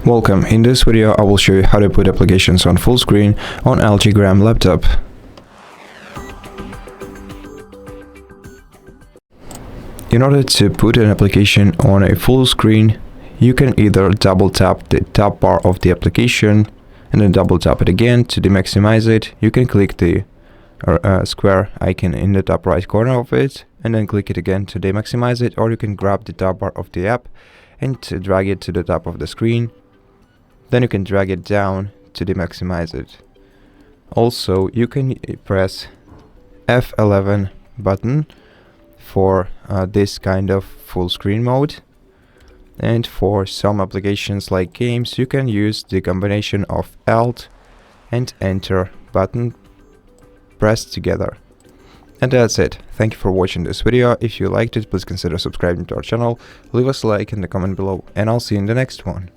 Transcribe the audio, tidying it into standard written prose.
Welcome. In this video I will show you how to put applications on full screen on LG Gram laptop. In order to put an application on a full screen, you can either double tap the top bar of the application and then double tap it again to maximize it. You can click the square icon in the top right corner of it and then click it again to maximize it, or you can grab the top bar of the app and to drag it to the top of the screen. Then you can drag it down to maximize it. Also, you can press F11 button for this kind of full screen mode. And for some applications like games, you can use the combination of Alt and Enter button pressed together. And that's it. Thank you for watching this video. If you liked it, please consider subscribing to our channel, leave us a like in the comment below, and I'll see you in the next one.